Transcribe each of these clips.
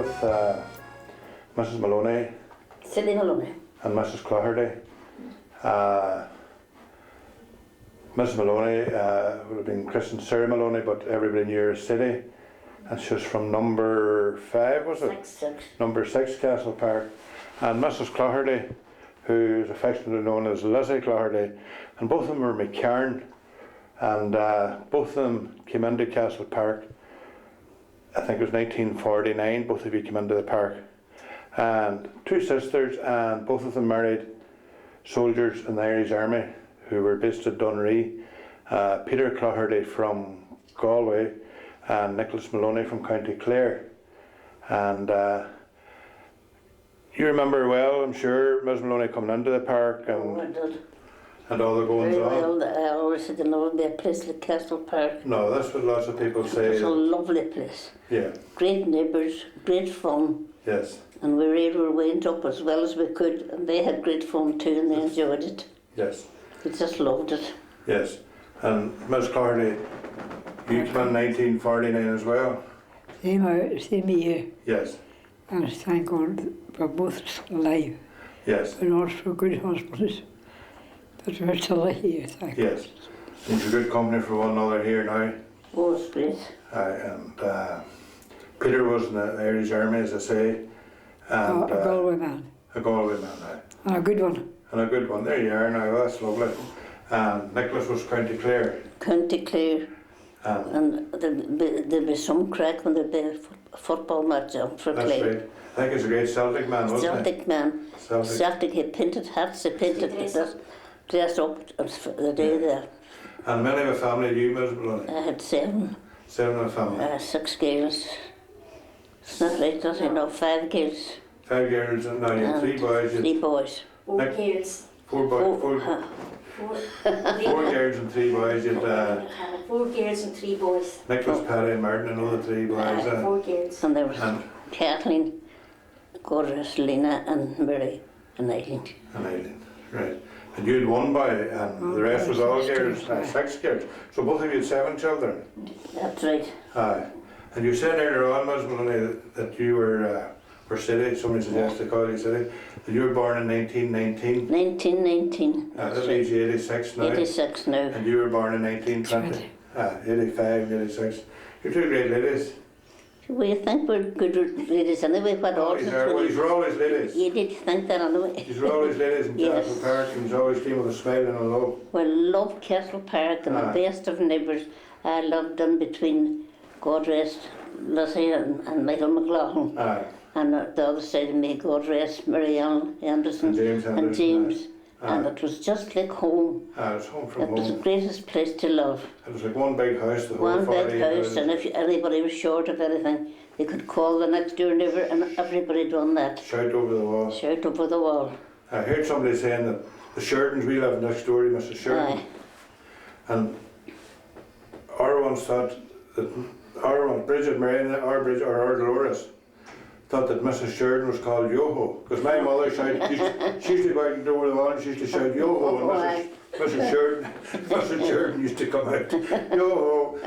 with Mrs. Maloney. Silly Maloney. And Mrs. Cloherty. Mrs. Maloney would have been christened Sarah Maloney, but everybody knew her as City. And she was from number 5, was it? 6. Number 6, Castle Park. And Mrs. Cloherty, who's affectionately known as Lizzie Cloherty, and both of them were McCarn, and both of them came into Castle Park. I think it was 1949, both of you came into the park. And 2 sisters, and both of them married soldiers in the Irish Army who were based at Dunree. Peter Cloherty from Galway and Nicholas Maloney from County Clare. And you remember well, I'm sure, Ms. Maloney coming into the park and, I did. And all the goings Very on. well, I always said there would be a place like Castle Park. No, that's what lots of people say. It's a lovely place. Yeah. Great neighbours, great fun. Yes. And we were able to wind up as well as we could, and they had great fun too, and they enjoyed it. Yes. We just loved it. Yes. And Ms. Cloherty, you came in 1949 as well? Same year. Yes. And thank God we're both alive. Yes. But not for good hospitals. But we're still here, thank God. Yes. It's a good company for one another here now. Oh, it's great. And Peter was in the Irish Army, as I say. And, A Galway man. A Galway man, aye. And a good one. And a good one. There you are now, that's lovely. And Nicholas was County Clare. County Clare. And there'd be some crack when there'd be a football match on for That's Clare. right. I think he's a great Celtic man, wasn't Celtic man. Celtic, he painted hats, he painted dressed up the day there. And many of the family, you, Ms. Maloney? I had 7. 7 in the family? 6 girls. It's not right, does it? No, 5 girls. 5 girls, and now you have 3 boys. 3 boys. 4 girls. 4 boys. 4 girls and 3 boys. You'd, 4 girls and 3 boys. Nicholas, Paddy and Martin, another 3 boys. 4 girls. And there was Kathleen, Gordon, Lena and Mary and Eileen. And Eileen, right. And you had 1 boy and the rest was all girls, 6 girls. So both of you had 7 children? That's right. Aye. And you said earlier on, Ms. Maloney, that you were City, somebody suggested to call you City, that you were born in 1919. 1919. That leaves you 86 now. 86 now. And you were born in 1920. 85, 86. You're 2 great ladies. We think we're good ladies anyway. What Well, you're always ladies. You did think that anyway. You're always ladies in Yes. Castle Park, and you always came with a smile and a love. We love Castle Park and the best of neighbours. I loved them between God rest Lizzie and Michael McLaughlin. Aye. And the other side of me, God rest Marianne Anderson and James. And it was just like home. It was home from It was the home. greatest place to live. It was like one big house, the whole One 40 big house, and if anybody was short of anything, they could call the next door neighbour, and everybody done that. Shout over the wall. Shout over the wall. I heard somebody saying that the Sheridans, we live next door to Mrs. Sheridan. Aye. And our ones thought that Bridget Marion, our Dolores, thought that Mrs. Sheridan was called Yoho, because my mother she used to go out and over the wall and she used to shout Yoho, and Mrs. Sheridan used to come out Yoho.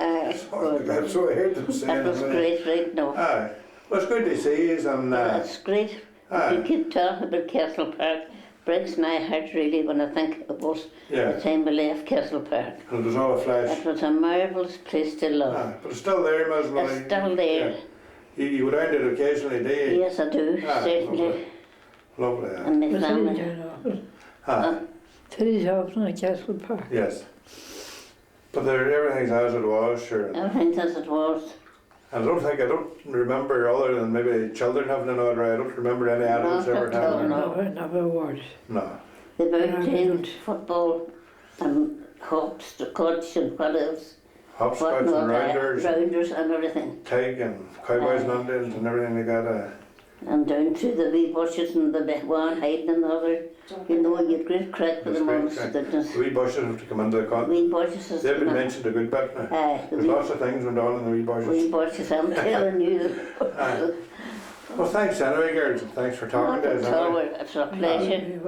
So I heard them saying That was great, right now. Aye. Well, it's good to see you, and That's great. aye. We keep talking about Castle Park. Breaks my heart really when I think about the time we left Castle Park. And it was all a flash. It was a marvellous place to live. But it's still there, Ms. Maloney. It's still there. Yeah. You go down to it occasionally, do you? Yes, I do, certainly. Lovely. And my family. Today's often at Castle Park. Yes. But everything's as it was, sure. Everything's as it was. I don't remember, other than maybe children having an order, I don't remember any adults ever having No. Never was. No. They both played football and hops, scotch and what else. Hopscotch and rounders. Rounders and everything. Tag and cowboys and Indians and everything they got. And down to the wee bushes and the big one hiding in the other. You know, you had great crack with them all. The wee bushes have to come into the con. Wee bushes is They've been mentioned a good bit now. There's lots of things went on in the wee bushes. Wee bushes, I'm telling you. Well, thanks anyway, girls, and thanks for talking to us. Anyway. It's a pleasure.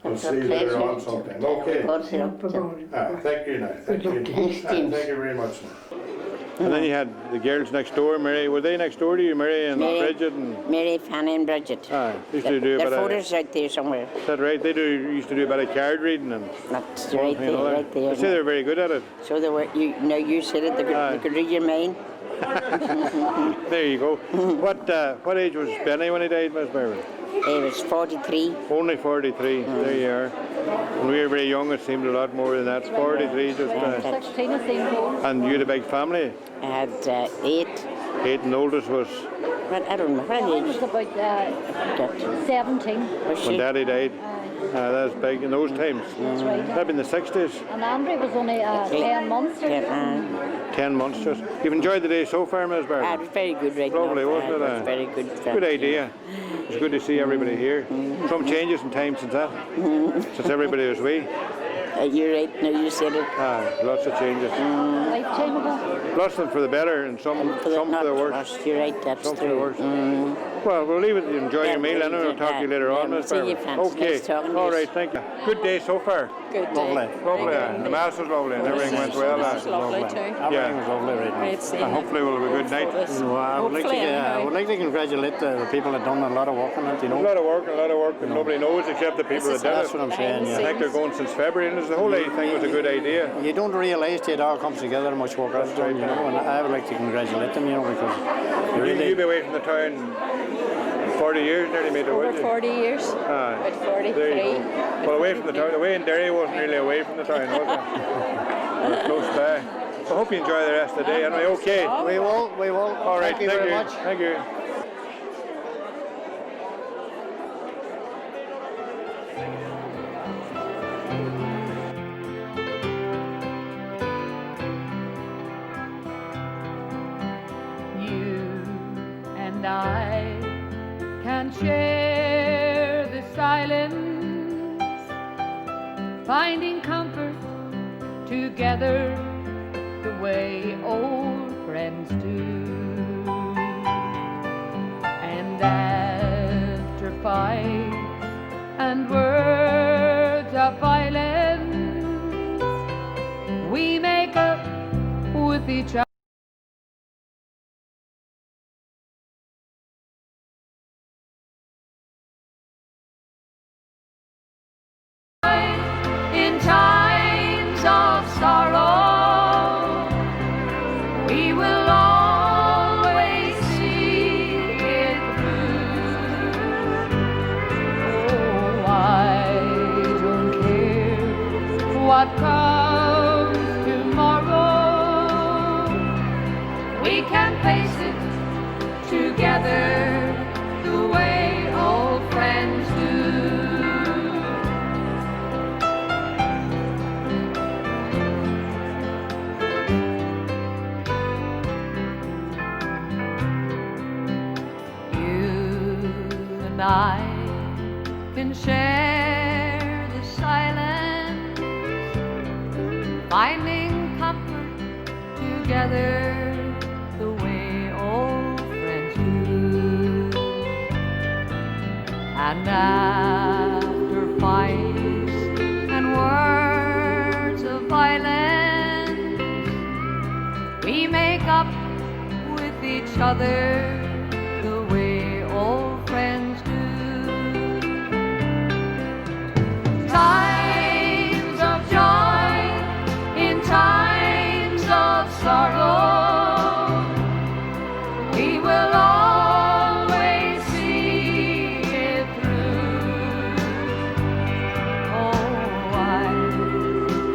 We'll It's see a you later pleasure. on sometime. Okay. God's help. Thank you now. Thank you. Thanks, James. Thank you very much. Now. And then you had the girls next door, Mary. Were they next door to you, Mary and Bridget? Mary, Fanny and Bridget. Used to do a bit of... Their photos out there somewhere. Is that right? They used to do a bit of card reading and... That's right there, right there. I say they're very good at it. So they were, you said it, they could read your mind. There you go. What age was Benny when he died, Miss Byron? He was 43. Only 43. There you are. When we were very young, it seemed a lot more than that. 43 just. 16 of them old. And you had a big family. I had 8. 8, and the oldest was But I don't know what I age. was about 17. Was when she? Daddy died. That's big in those times. That's right. That'd been the 60s. And Andrew was only 10 months. 10 months just. You've enjoyed the day so far, Miss Byron? It was very good right Lovely, now. wasn't it? It was very good. Good idea. It's good to see everybody here. Some changes in time since that. Since everybody was wee. You're right, no, you said it. Lots of changes. Lifetime ago. Lots of them for the better and some for the worse. You're right, that's Some for the true. worse. Well, we'll leave it. Enjoy your meal, and we'll talk to you later on, Miss See you, Byron. Francis. Okay. Nice talking to All you. right, thank you. Good day so far. Good day. Lovely. The mass was lovely and everything went well. Lovely too. Yeah. Was lovely right now. Great seeing And hopefully we'll have a good night. Well, I would like to congratulate the people that done a lot of work on it, you A know. lot of work, and nobody knows except the people that did That's it. what I'm saying, I yeah. think they're going since February, and the whole thing was a good idea. You don't realise till it all comes together how much work I've done, you know, and I would like to congratulate them, you know, because they really... You've been away from the town 40 years, nearly made it, Over would you? 40 years. Aye. About 43. There you go. Well, away from the town. Away in Derry wasn't really away from the town, was it? We're close by. I hope you enjoy the rest of the day. Anyway, okay. We will. All right, Thank you very much. Thank you. You and I can share the silence, finding comfort together the way old friends do. And after fights and words of violence, we make up with each other. In times of sorrow, we will always see it through. Oh, I don't care what comes tomorrow. We can face it together the way old friends do. I can share the silence, finding comfort together the way old friends do. And after fights and words of violence, we make up with each other the way old friends do. Times of joy, in times of sorrow, we will always see it through. Oh, I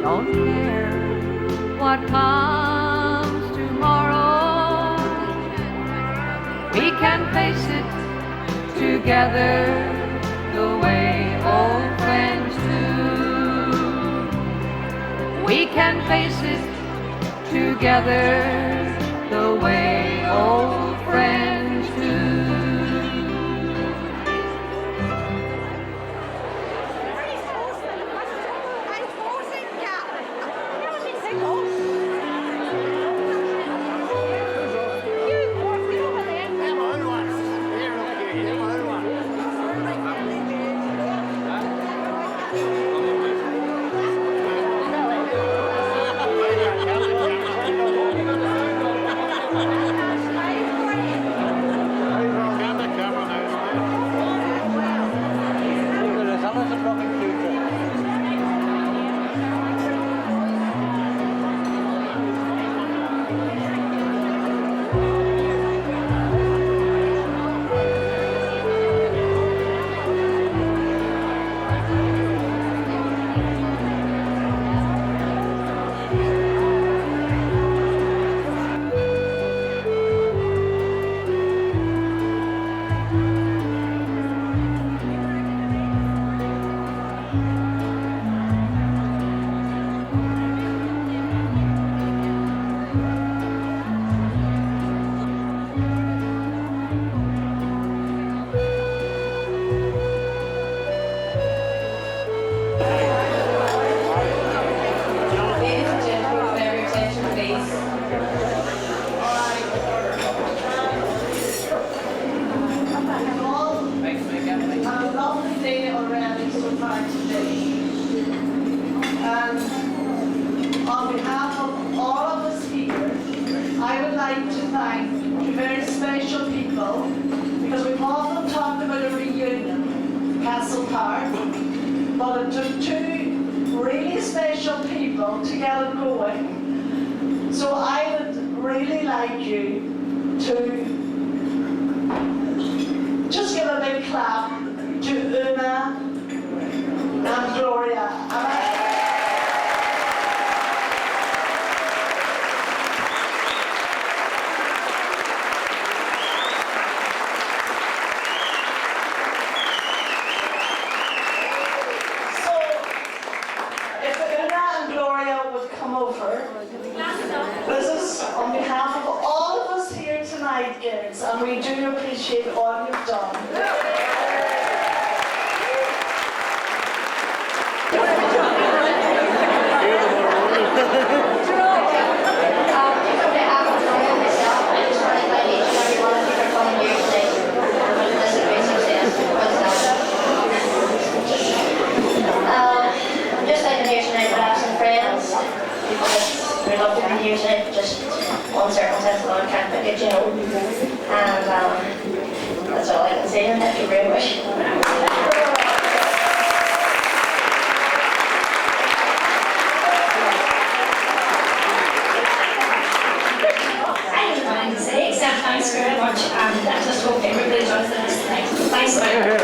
don't care what comes tomorrow. We can face it together the way old friends do. We can face it together the way old friends do. Castle Park, but it took two really special people to get it going. So I would really like you to just give a big clap to Una and Gloria. This is on behalf of all of us here tonight, girls, and we do appreciate all you've done. We'd love to be here tonight, just one circumstance alone can't make it, you know. And that's all I can say, and thank you very much. I have nothing to say except thanks very much, and I just hope everybody enjoys the rest of the night. Thanks very much.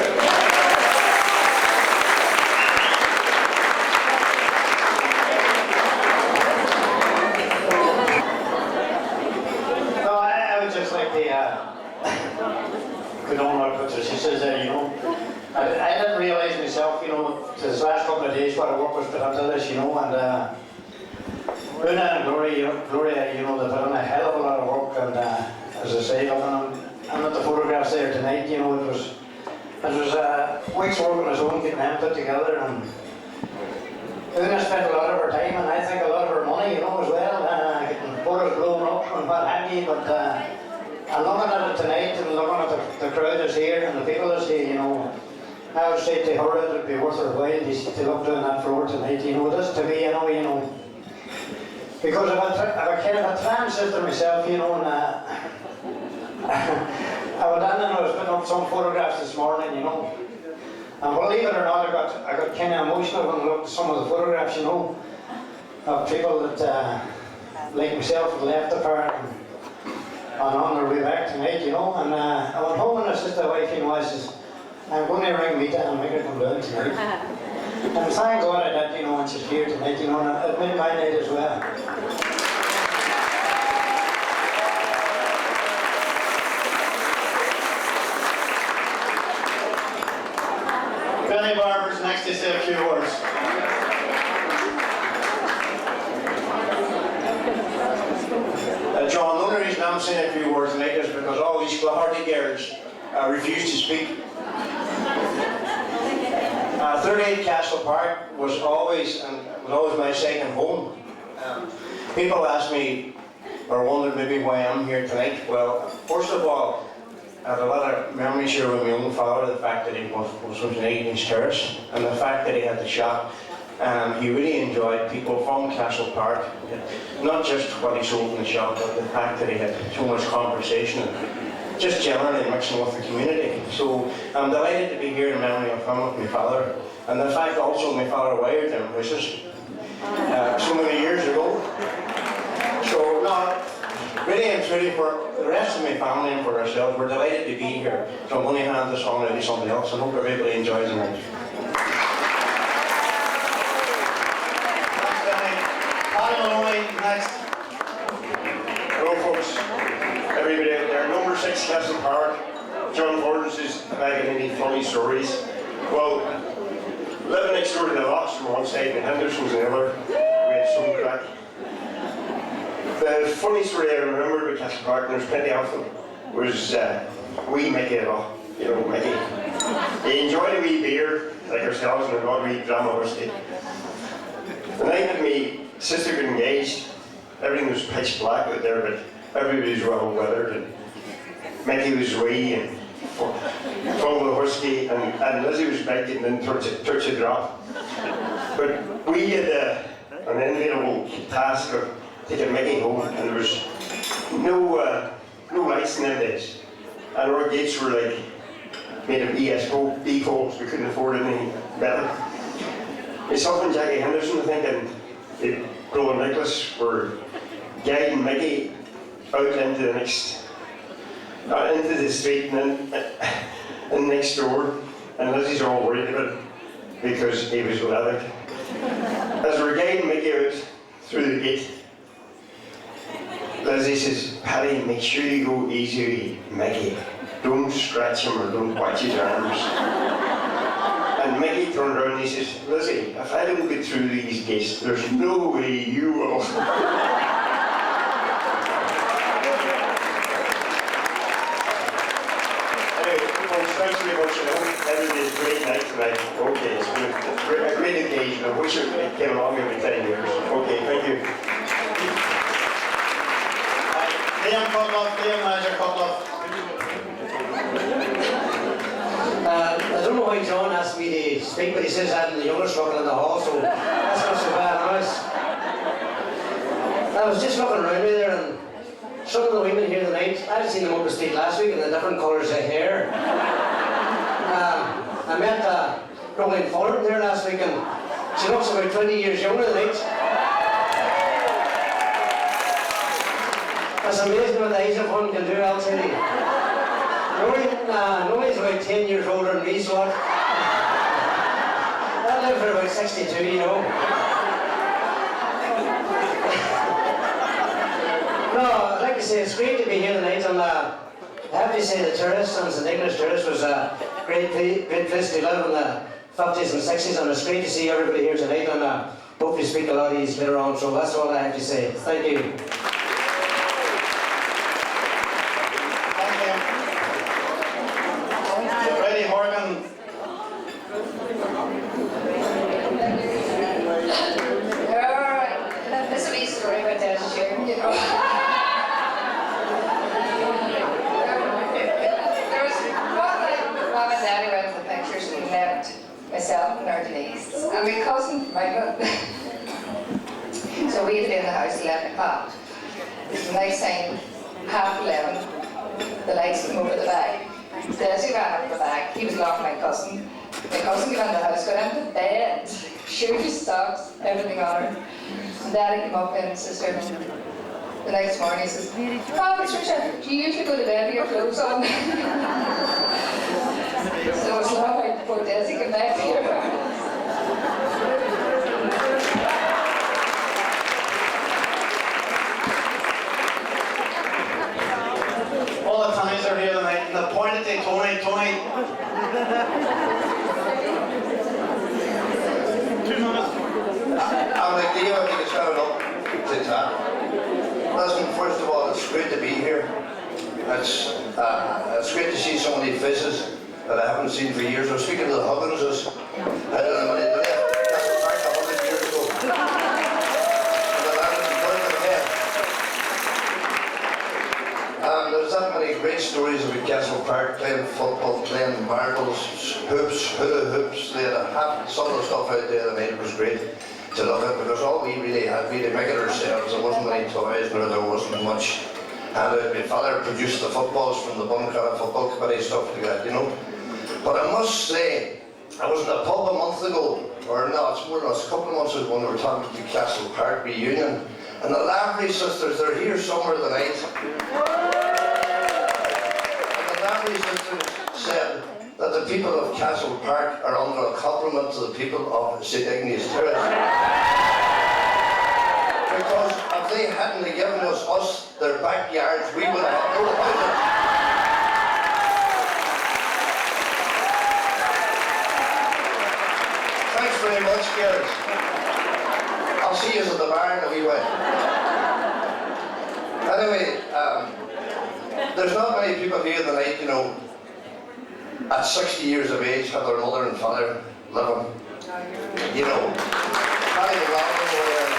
She says that, you know, I didn't realise myself, you know, this last couple of days what I work was put into this, you know, and Una and Gloria, you know, they've done a hell of a lot of work, and as I say, looking at the photographs there tonight, you know, it was a week's work on its own getting them put together, and Una spent a lot of her time, and I think a lot of her money, you know, as well, getting photos blown up and what have you, but and looking at it tonight and looking at the crowd that's here and the people that's here, you know, I would say to her it would be worth her while to look down that floor tonight, you know, just to be, you know, because I've kind of a trans sister myself, you know, and I went in and I was putting up some photographs this morning, you know, and believe it or not, I got kind of emotional when I looked at some of the photographs, you know, of people that, like myself, had left the park and on their way back tonight, you know, and I went home and I said to the wife, you know, I says, I'm going to ring Mita and make her come down tonight. And thank God I did, you know, and she's here tonight, you know, and it made my night as well. Benny Barber's next to say a few words. John, the only reason I'm saying a few words tonight is because all these Clardy girls refuse to speak. 38 Castle Park was always my second home. People ask me, or wonder maybe why I'm here tonight. Well, first of all, I have a lot of memories here with my own father, the fact that he was from St.Egneys terrace, and the fact that he had the shop. He really enjoyed people from Castle Park, not just what he sold in the shop, but the fact that he had so much conversation and just generally mixing with the community. So I'm delighted to be here in memory of him with my father, and the fact also my father wired them wishes so many years ago. So no, really and truly for the rest of my family and for ourselves, we're delighted to be here. So I'm going to hand this on to somebody else, and hope everybody enjoys the night. Next. Hello folks, everybody out there. Number 6 Castle Park. John Ford's is back in any funny stories. Well, living next door to the Locks from one side and Henderson's the other, we had some crack. The funny story I remember about Castle Park, and there's plenty of them, was wee Mickey at all. You know, Mickey. He enjoyed a wee beer, like ourselves, and a good wee drama whiskey. The night that me sister got engaged, everything was pitch black out there, but everybody was well weathered, and Mickey was wee and full of whiskey, and Lizzie was big getting in towards a drop. But we had an enviable task of taking Mickey home, and there was no lights in them days, and our gates were like made of ESO defaults, we couldn't afford any better. Myself and Jackie Henderson, I think, and Bro and Nicholas were guiding Mickey out into the next, into the street and next door, and Lizzie's all worried about it because he was leathered. As we were guiding Mickey out through the gate, Lizzie says, "Paddy, make sure you go easy with Mickey. Don't scratch him or don't watch his arms." And Mickey turned around and he says, "Lizzie, if I don't get through these gates, there's no way you will." Anyway, well, thanks very much. I hope everybody's a great night tonight. Okay, it's been a great occasion. I wish it came along every 10 years. Okay, thank you. Liam Cutloff, Liam Manager Cutloff. I don't know why John asked me to speak, but he says I'm the youngest working in the hall, so that's not so bad. I was just looking around me there, and some of the women here tonight, I'd seen them up the street last week in the different colours of hair. I met Roland Fullerton there last week, and she looks about 20 years younger tonight. It's amazing what the eyes of one can do, I'll tell you. Nolly's about 10 years older than me, so I'll live for about 62, you know. No, I'd like to say it's great to be here tonight, and I have to say the terrace on St.Egneys Terrace was a great place to live in the 50s and 60s, and it's great to see everybody here tonight, and hopefully speak a lot of these later on, so that's all I have to say. Thank you. Myself and our Denise, and my cousin, so we had been in the house 11 o'clock. The night time, 11:30, the lights came over the back. Desi ran up the back, he was locking my cousin. My cousin got in the house, got into bed, shoes, socks, everything on her. And Daddy came up and says to her, the next morning, he says, "Oh, Patricia, do you usually go to bed with your clothes on?" So it's long right before Desi came back here. All the Tonys are here tonight, and the pointed to Tony. 2 minutes. I'm like, Dave, I think it's got enough to chat. Listen, first of all, it's great to be here. It's great to see so many faces that I haven't seen for years. I was speaking to the Hugginses. I don't know when they left. That's a fact 100 years ago. And the land was burnt to death. There's that many great stories about Castle Park, playing football, playing marbles, hoops, hula hoops. They had some of the stuff out there tonight. It was great to look at, because all we really had, we had to make it ourselves. There wasn't any toys, nor there wasn't much. And my father produced the footballs from the Buncrana football committee, stuff like that, you know. But I must say, I was in a pub a month ago, or no, it's more than a couple of months ago, when we were talking to Castle Park Reunion, and the Lavery sisters, they're here somewhere tonight. And the Lavery sisters said that the people of Castle Park are under a compliment to the people of St.Egneys Terrace. Because if they hadn't given us their backyards, we would have had no houses. Thanks very much, girls. I'll see you at the bar in a wee while. Anyway, there's not many people here tonight, you know, at 60 years of age, have their mother and father living. You know, Paddy the Robin over there.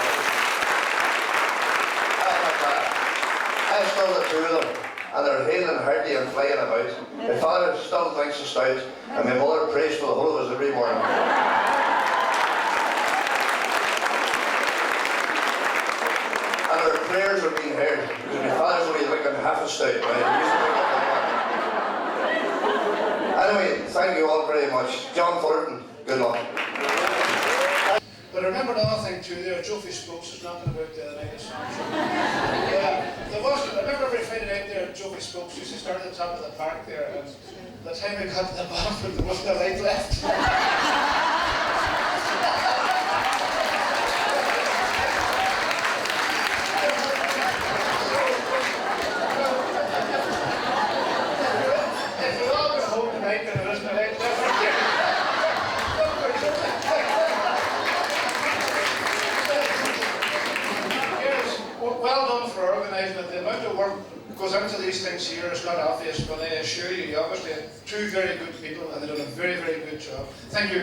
I still the two of them, and they're hale and hearty and flying about. My father still drinks a stout, and my mother prays for the whole of us every morning. And our prayers are being heard, because my father's only drinking half a stout, right? He used to drink a full one. Anyway, thank you all very much. John Fullerton, good luck. But I remember another thing too there, Joffrey Spokes was knocking about the other night. I remember every Friday night there, Joffrey Spokes used to start at the top of the park there, and by the time we got to the bottom, there wasn't a light left. If we all went home tonight and there wasn't a light left, well done for organising it. The amount of work goes into these things here is not obvious, but I assure you, you obviously have two very good people and they've done a very, very good job. Thank you.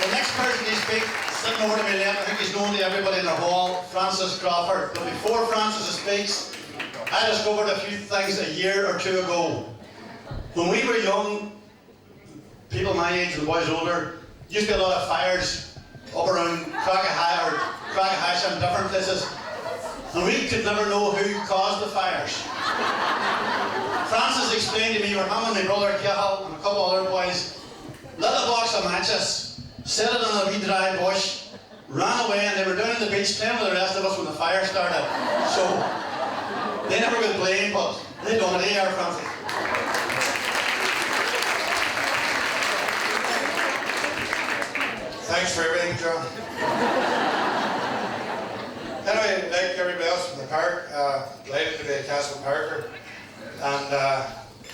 The next person to speak, sitting over to my left, I think he's known to everybody in the hall, Francis Crawford. But before Francis speaks, I discovered a few things a year or two ago. When we were young, people my age and boys older, used to be a lot of fires up around Crackahash and different places, and we could never know who caused the fires. Francis explained to me, we're having my brother Cahill and a couple other boys, lit a box of matches, set it on a wee dry bush, ran away, and they were down on the beach playing with the rest of us when the fire started. So they never got blamed, but they done it here, Francis. Thanks for everything, John. Anyway, like everybody else from the park, delighted to be a Castle Parker and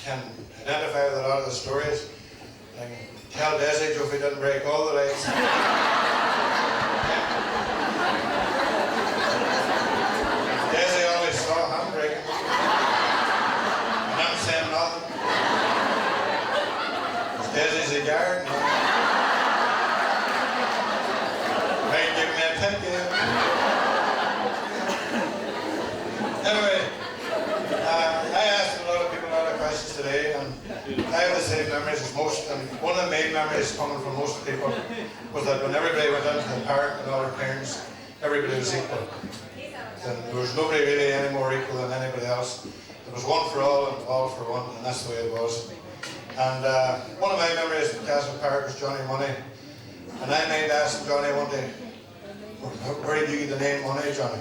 can identify with a lot of the stories. I can tell Desi Joffrey didn't break all the lights. Desi always saw him breaking. And I'm saying nothing. Desi's a guard. Anyway, I asked a lot of people a lot of questions today, and I have the same memories as most, and one of the main memories coming from most people was that when everybody went into the park and all our parents, everybody was equal. And there was nobody really any more equal than anybody else. There was one for all and all for one, and that's the way it was. And one of my memories of Castle Park was Johnny Money, and I might ask Johnny one day, where did you get the name Money, Johnny?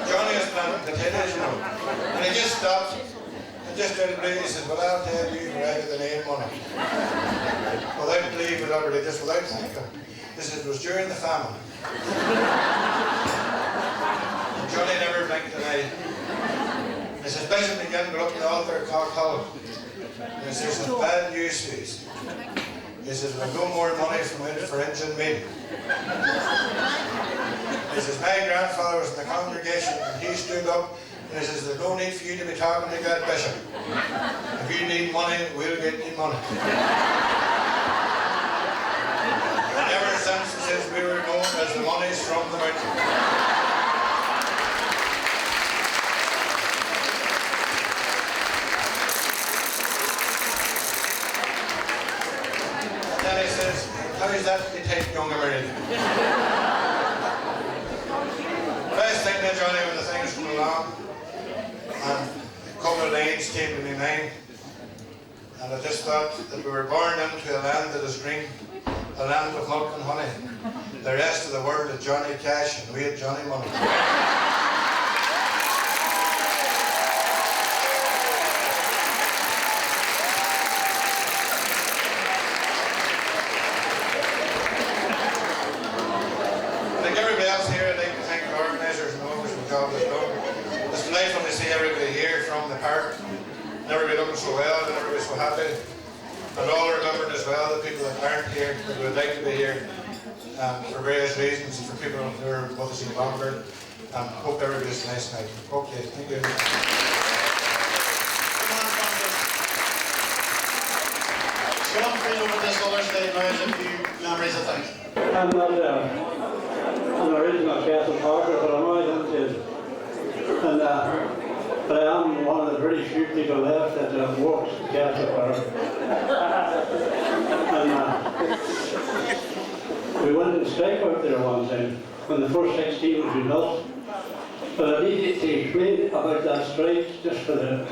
Johnny was planting potatoes, you know, and he just stopped and just started breathing. He said, well, I'll tell you where I got the name Money. Without belief, without religious, without thinking. He said, it was during the famine. And Johnny never blinked an eye. He says, Bishop again got up to the altar at Cock Hollow. And he says, it's bad news, please. He says, we've no more money for engine meat. He says, my grandfather was in the congregation and he stood up and he says, there's no need for you to be talking to God, Bishop. If you need money, we'll get you money. And ever since, he says, we were known as the monies from the mountain. Then he says, how is that to take young American? First thing that Johnny, when the thing was coming along, and a couple of lines came to my mind, and I just thought that we were born into a land that is green, a land of milk and honey. The rest of the world had Johnny Cash, and we had Johnny Money. It's delightful to see everybody here from the park, and everybody looking so well, and everybody so happy, and all remembered as well the people that aren't here, that would like to be here, for various reasons, and for people who are with us even longer, and hope everybody's nice tonight. Okay, thank you. Sean, bring over this other side now, a few memories, I think. I'm not an original Castle Parker, but I'm always into it. And, but I am one of the very few people left that walks the Castle Park. And we went and strike out there one time when the first 6 teams were built. But I need to explain about that strike just for the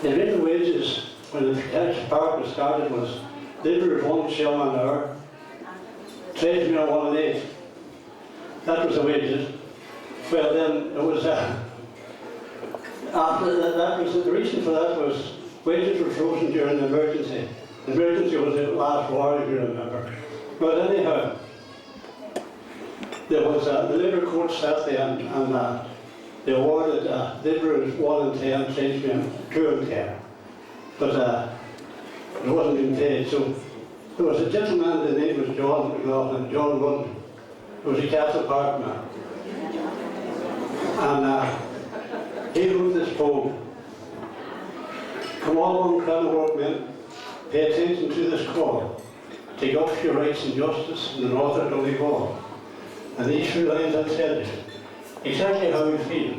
minimum wages when the Castle Park was started was labourers 1 shilling an hour, tradesmen 1.8. That was the wages. Well then it was after that was the reason for that was wages were frozen during the emergency. The emergency was the last war, if you remember. But anyhow, there was the Labour Court sat there and they awarded labourers 1 and 10, tradesmen 2 and 10. But it wasn't being paid. So there was a gentleman, the name was John McLaughlin, John Lund, who was a Castle Park man. And he wrote this poem. Come on, crown of workmen, pay attention to this call. Take up your rights and justice in the North Atlantic Hall. And these 3 lines I'll tell you exactly how we feel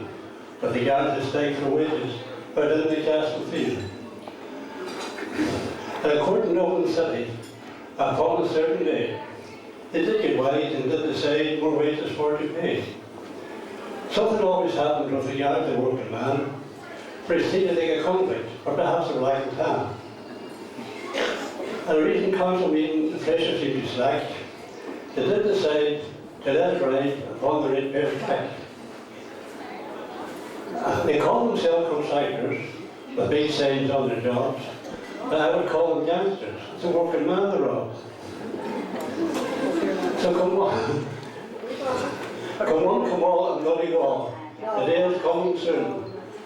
with regard to strike for wages out in the Castle Field. At a court in Dublin City, upon a certain day, they did get wise and did decide more wages for to pay. Something always happened with regard to the working man, for he seemed like a convict, or perhaps a black and tan. At a recent council meeting, the pressure seemed to slack. They did decide to let it ride upon the ratepayer track. They call themselves recyclers, with big signs on their jobs, but I would call them gangsters. It's a working man they're robbed. So come on. Come on, come all, and bloody all. The day is coming soon.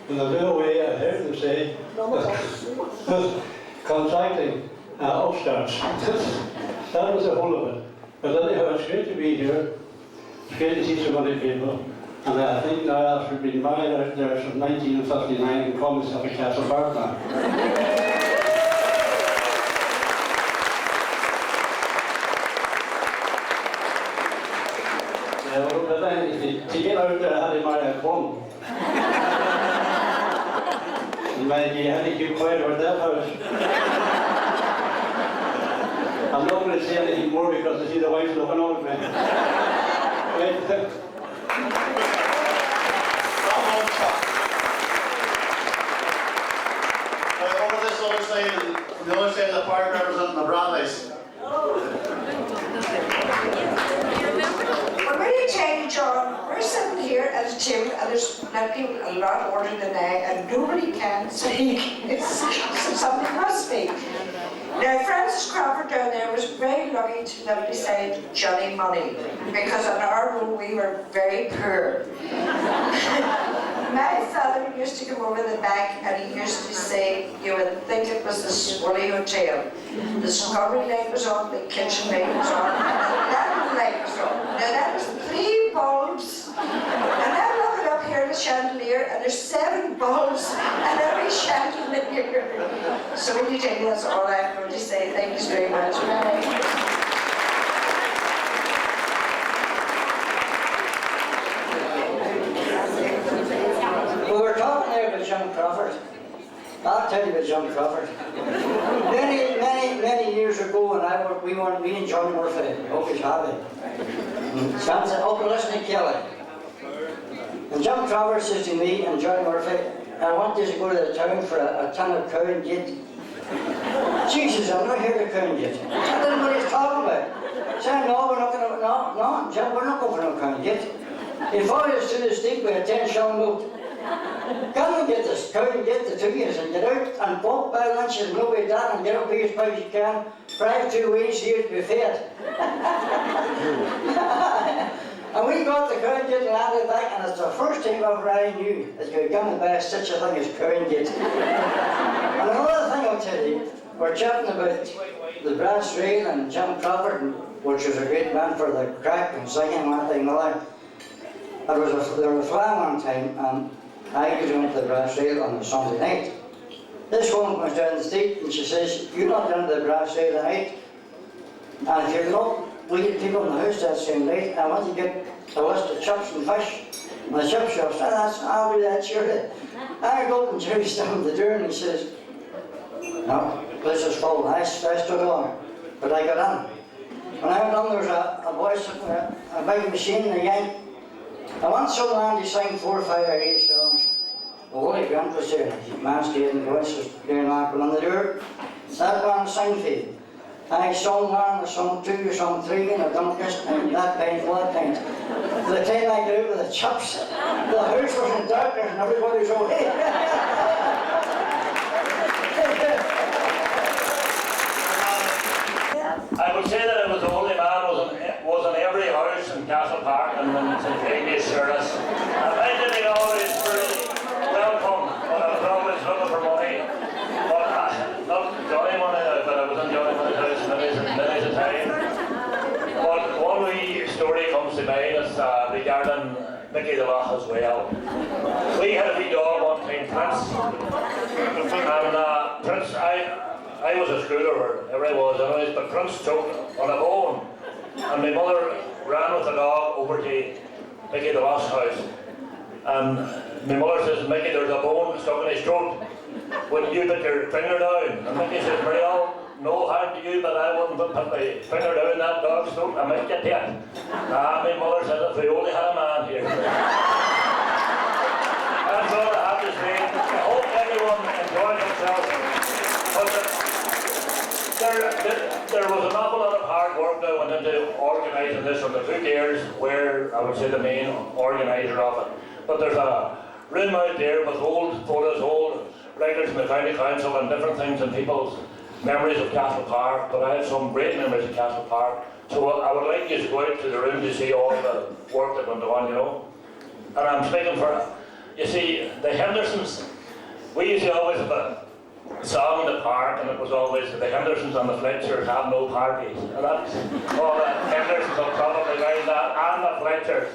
When they do away, I heard them say, contracting upstarts. That was the whole of it. But anyhow, it's great to be here. It's great to see so many people. And I think now after being married out there since 1959, I can call myself a Castle Park man. But then, to get out there, I had to marry a plum. And you had to keep quiet about that house. I'm not going to say anything more because I see the wife looking on at me. Over this other side, from the other side of the park, representing the Bradleys. I'm really telling you, John, we're sitting here at a table and there's people a lot older than I and nobody can speak. Somebody must speak. Now, Francis Crawford down there was very lucky to live beside Johnny Money because on our road we were very poor. My father used to come over the back and he used to say, you would think it was the Swilly Hotel. The scullery light was on, the kitchen light was on, and that light was on. Now that was 3 bulbs. And I'm looking up here at the chandelier and there's 7 bulbs and every chandelier. So when you tell me that's all I'm going to say. Thank you very much. Bye. We were talking there about John Crawford. I'll tell you about John Crawford. Many years ago, and me and John Murphy, hope he's happy. Stands up and listen to Kelly. And John Crawford says to me and John Murphy, I want you to go to the town for a ton of cow and gate. Jesus, I'm not here to cow and gate. I don't know what he's talking about. Saying, no, we're not going to, no, John, we're not going for no cow and gate. He followed us to the steep with a 10 shilling note. Come and get this cow and get the 2 years and get out and walk by lunch and nobody done and get up here as far as you can. Drive 2 ways here to be fed. And we got the cow and get landed back and it's the first time ever I knew that you were going to buy such a thing as cow and get. And another thing I'll tell you, we're chatting about the brass rail and John Crawford, which was a great man for the crack and singing and one thing and another. There was a fly one time and I was going to the brass rail on a Sunday night. This woman comes down the street and she says, you're not down to the brass rail tonight. And if you look, we get people in the house that same night, I want to get a list of chips and fish. And the chip shop said, I'll do that, surely. I go up and Jerry's down the door and he says, no, this is full. I stood along, but I got in. When I went on, there was a boy sitting with a big machine and a yank. I want someone to sing 4 or 5 Irish songs. The Holy Grant was there. Man stayed in the voice was doing knocking on the door. That man sang for you. I sung 1, I sung 2, I sung 3, and I done this and that pint, that pint. The time I grew with the chops, the house was in darkness and everybody was away. I would say that I was the only man was in every house in Castle Park and in St.Egneys service. And I didn't always really welcome, but I was always looking for money. But not Johnny money, but I was in Johnny money's house many a time. But one wee story comes to mind is regarding Mickey the Loch as well. We had a wee dog one time, Prince. And Prince, I was a schooler, wherever I was anyways, but Prince choked on a bone. And my mother ran with the dog over to Mickey the Loch's house. And my mother says, Mickey, there's a bone stuck in his throat. Wouldn't you put your finger down? And Mickey says, Mariel, no harm to you, but I wouldn't put my finger down that dog's throat. I might get hit. My mother said, if we only had a man here. That's all I have to say. I hope everyone enjoyed themselves. But there was an awful lot of hard work that went into organising this from the 2 years where I would say the main organiser of it. But there's a room out there with old photos, old records from the county council and different things and people's memories of Castle Park. But I have some great memories of Castle Park. So I would like you to go out to the room to see all the work that went on, you know. And I'm speaking for, you see, the Hendersons, we used to always have a song in the park, and it was always the Hendersons and the Fletchers have no parties. And that's all the Hendersons will probably mind that, and the Fletchers.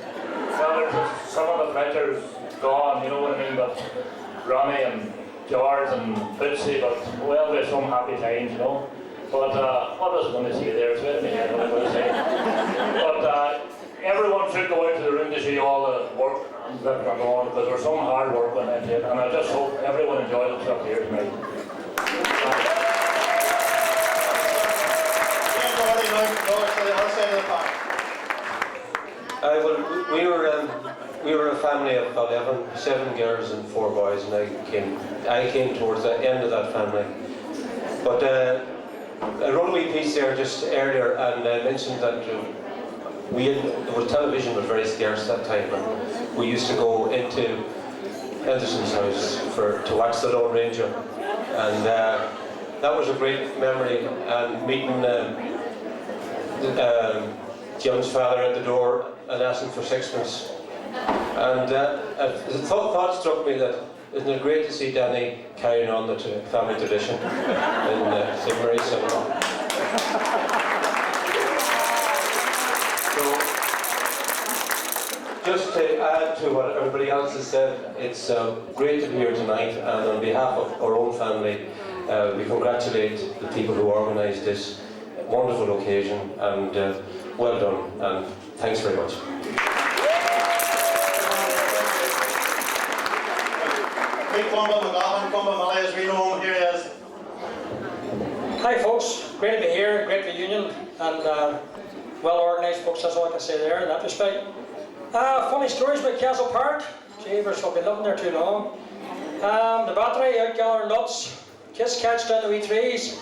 Well, there's some of the Fletchers gone, you know what I mean, but Ronnie and George and Bitsy, but well, we had some happy times, you know. But what was I going to say there? It's with me here, what I was going to say. But everyone should go out to the room to see all the work that went on, because there was some hard work went into it, and I just hope everyone enjoyed themselves here tonight. We were a family of 11, 7 girls and 4 boys, and I came towards the end of that family. But I wrote a wee piece there just earlier, and I mentioned that television was very scarce that time, and we used to go into Henderson's house to watch the Lone Ranger, and that was a great memory. And meeting Jim's father at the door and asking for 6pence, and the thought struck me that isn't it great to see Danny carrying on the family tradition in St. Mary's Cinema. Just to add to what everybody else has said, it's great to be here tonight, and on behalf of our own family, we congratulate the people who organised this wonderful occasion, and well done, and thanks very much. As we know him, here he is. Hi folks, great to be here, great reunion, and well organised folks, that's all I can say there in that respect. Funny stories about Castle Park. Jeebers, I'll be living there too long. The battery out gathering nuts, kiss cats down the wee trees.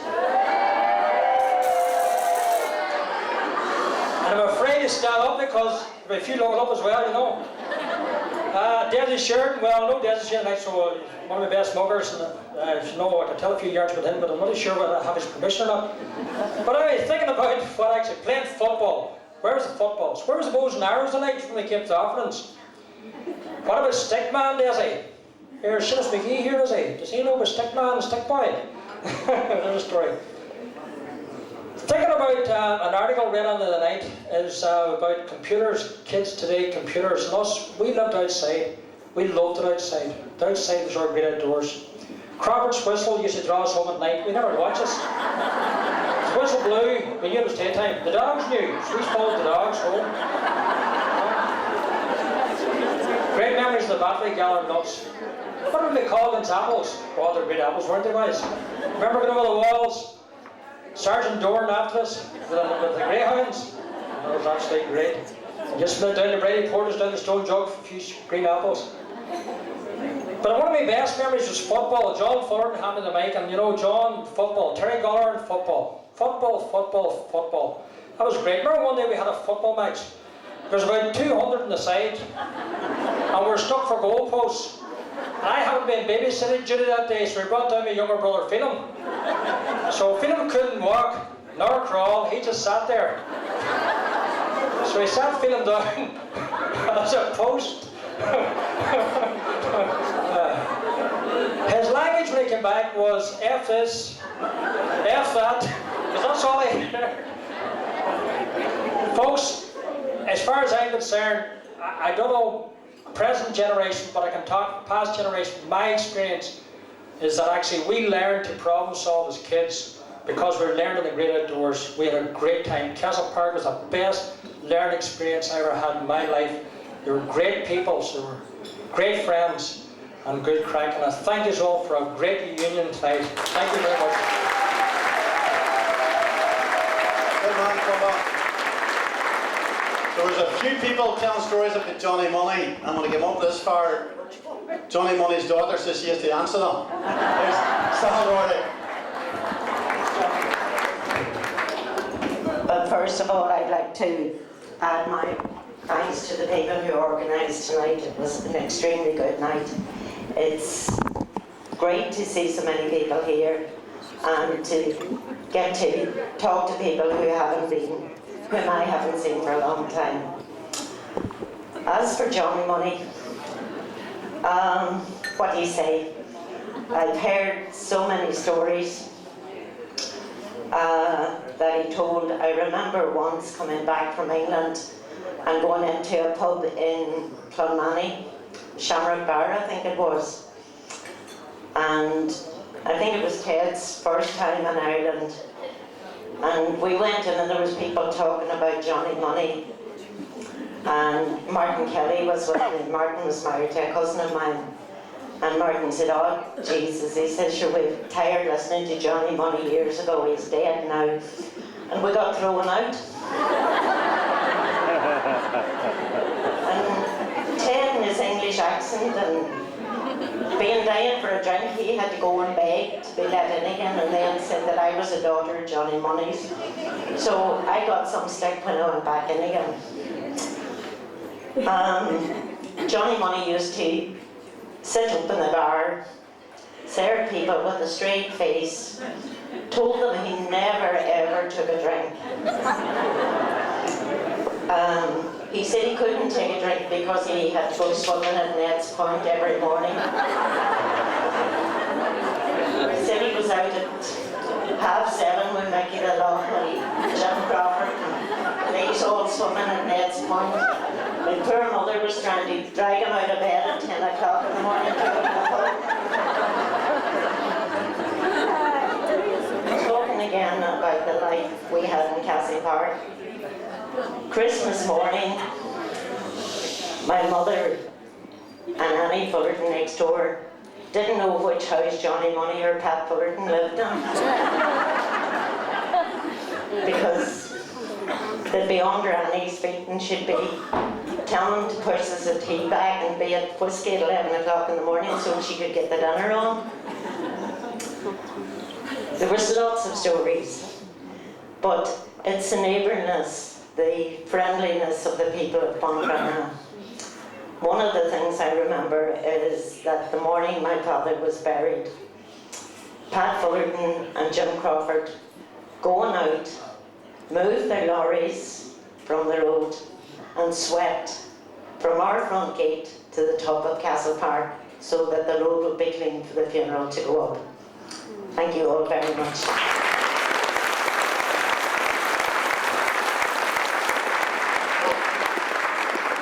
And I'm afraid to stand up because there'll be a few long up as well, you know. Desi Sheridan, well, I know Desi Sheridan, so one of my best muggers, and you know, I can tell a few yards with him, but I'm not sure whether I have his permission or not. But anyway, thinking about what actually playing football. Where's the footballs? Where was the bows and arrows tonight when they came to the offerings? What about Stickman, Desi? Here's Silas McGee here, does he? Does he know about Stickman and Stickboy? There's a story. Thinking about an article read on the other night is about computers, kids today, computers, and us, we lived outside. We loved it outside. The outside was our great outdoors. Crawford's whistle used to draw us home at night. We never watched us. The whistle blew, we knew it was daytime. The dogs knew, so we followed the dogs home. Great memories of the battery gathering nuts. What were they called in apples? Oh, they're great apples, weren't they, guys? Remember going over the walls? Sergeant Dorn after us with the greyhounds. That was actually great. Just went down to Brady Porter's down the stone jug for a few green apples. But one of my best memories was football. John Fullerton handed the mic, and you know, John, football. Terry Gollard, football. Football. That was great. Remember one day we had a football match? There was about 200 on the side, and we were stuck for goalposts. And I hadn't been babysitting duty that day, so we brought down my younger brother, Phelim. So Phelim couldn't walk, nor crawl, he just sat there. So he sat Phelim down as a post. His language when he came back was F this, F that, because that's all he heard. Folks, as far as I'm concerned, I don't know present generation, but I can talk past generation. My experience is that actually we learned to problem solve as kids because we learned in the great outdoors. We had a great time. Castle Park was the best learning experience I ever had in my life. They were great people, they were great friends, and good crack. And I thank you all for a great reunion tonight. Thank you very much. Good man, come on. There was a few people telling stories about Johnny Money, and when I came up this far, Johnny Money's daughter says she has to answer them. Stand ready. But first of all, I'd like to add my thanks to the people who organised tonight. It was an extremely good night. It's great to see so many people here and to get to talk to people who whom I haven't seen for a long time. As for Johnny Money, what do you say? I've heard so many stories that he told. I remember once coming back from England and going into a pub in Clonmany, Shamrock Bar I think it was, and I think it was Ted's first time in Ireland, and we went in and there was people talking about Johnny Money, and Martin Kelly was with me. Martin was married to a cousin of mine, and Martin said, "Oh Jesus," he said, "sure, we're tired listening to Johnny Money years ago, he's dead now," and we got thrown out. And Ted in his English accent and being dying for a drink, he had to go and beg to be let in again, and then said that I was a daughter of Johnny Money's. So I got some stick when I went back in again. Johnny Money used to sit up in the bar, serve people with a straight face, told them he never ever took a drink. He said he couldn't take a drink because he had to go swimming at Ned's Point every morning. He said he was out at 7:30 with Mickey the Loughley, Jim Crawford, and he's all swimming at Ned's Point. My poor mother was trying to drag him out of bed at 10 o'clock in the morning to go to the pub. Talking again about the life we had in Castle Park. Christmas morning, my mother and Annie Fullerton next door didn't know which house Johnny Money or Pat Fullerton lived in. Because they'd be under Annie's feet and she'd be telling them to push the tea back and be at whiskey at 11 o'clock in the morning so she could get the dinner on. There was lots of stories, but it's the neighbourliness, the friendliness of the people of Clonmany. One of the things I remember is that the morning my father was buried, Pat Fullerton and Jim Crawford going out, moved their lorries from the road and swept from our front gate to the top of Castle Park so that the road would be clean for the funeral to go up. Thank you all very much.